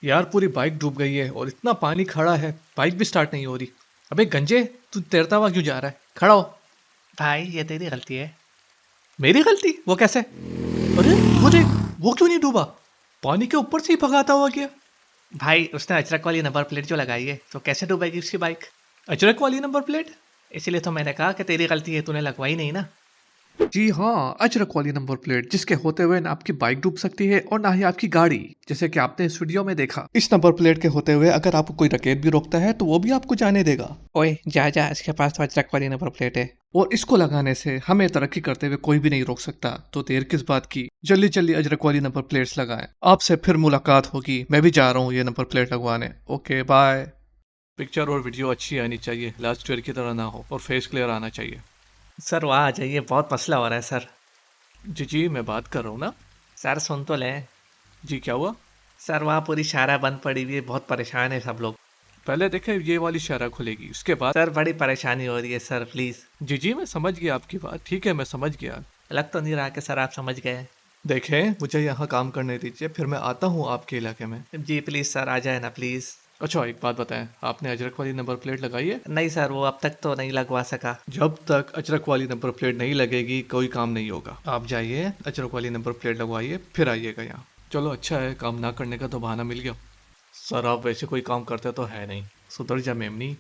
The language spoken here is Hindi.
यार पूरी बाइक डूब गई है और इतना पानी खड़ा है, बाइक भी स्टार्ट नहीं हो रही। अबे गंजे, तू तैरता हुआ क्यों जा रहा है? खड़ा हो। भाई ये तेरी गलती है। मेरी गलती? वो कैसे? अरे वो देख, वो क्यों नहीं डूबा? पानी के ऊपर से ही भगाता हुआ गया। भाई उसने अजरक वाली नंबर प्लेट जो लगाई है तो कैसे डूबेगी उसकी बाइक। अजरक वाली नंबर प्लेट? इसीलिए तो मैंने कहा कि तेरी गलती है, तूने लगवाई नहीं ना। जी हाँ, अजरक वाली नंबर प्लेट जिसके होते हुए ना आपकी बाइक डूब सकती है और ना ही आपकी गाड़ी, जैसे कि आपने इस वीडियो में देखा। इस नंबर प्लेट के होते हुए अगर आपको कोई डकैत भी रोकता है तो वो भी आपको जाने देगा। ओए जा जा, इसके पास तो अजरक वाली नंबर प्लेट है। और इसको लगाने से हमें तरक्की करते हुए कोई भी नहीं रोक सकता। तो देर किस बात की, जल्दी जल्दी अजरक वाली नंबर प्लेट्स लगाएं। आपसे फिर मुलाकात होगी, मैं भी जा रहा हूँ ये नंबर प्लेट लगवाने। Okay bye. पिक्चर और वीडियो अच्छी आनी चाहिए, लास्ट ईयर की तरह ना हो, और फेस क्लियर आना चाहिए। सर वहाँ आ जाइए, बहुत मसला हो रहा है सर। जी जी, मैं बात कर रहा हूँ ना। सर सुन तो लें। जी क्या हुआ? सर वहाँ पूरी शारा बंद पड़ी हुई है, बहुत परेशान है सब लोग। पहले देखे ये वाली शहरा खुलेगी, उसके बाद। सर बड़ी परेशानी हो रही है सर, प्लीज़। जी जी, मैं समझ गया आपकी बात, ठीक है मैं समझ गया। लग तो नहीं रहा कि सर आप समझ गए। देखें, मुझे यहाँ काम करने दीजिए, फिर मैं आता हूँ आपके इलाके में। जी प्लीज़ सर, आ जाए ना प्लीज़। अच्छा एक बात बताएं, आपने अजरक वाली नंबर प्लेट लगाई है? नहीं सर, वो अब तक तो नहीं लगवा सका। जब तक अजरक वाली नंबर प्लेट नहीं लगेगी कोई काम नहीं होगा। आप जाइए, अजरक वाली नंबर प्लेट लगवाइए, फिर आइएगा यहाँ। चलो अच्छा है, काम ना करने का तो बहाना मिल गया। सर आप वैसे कोई काम करते तो है नहीं, सुधर जा मेमनी।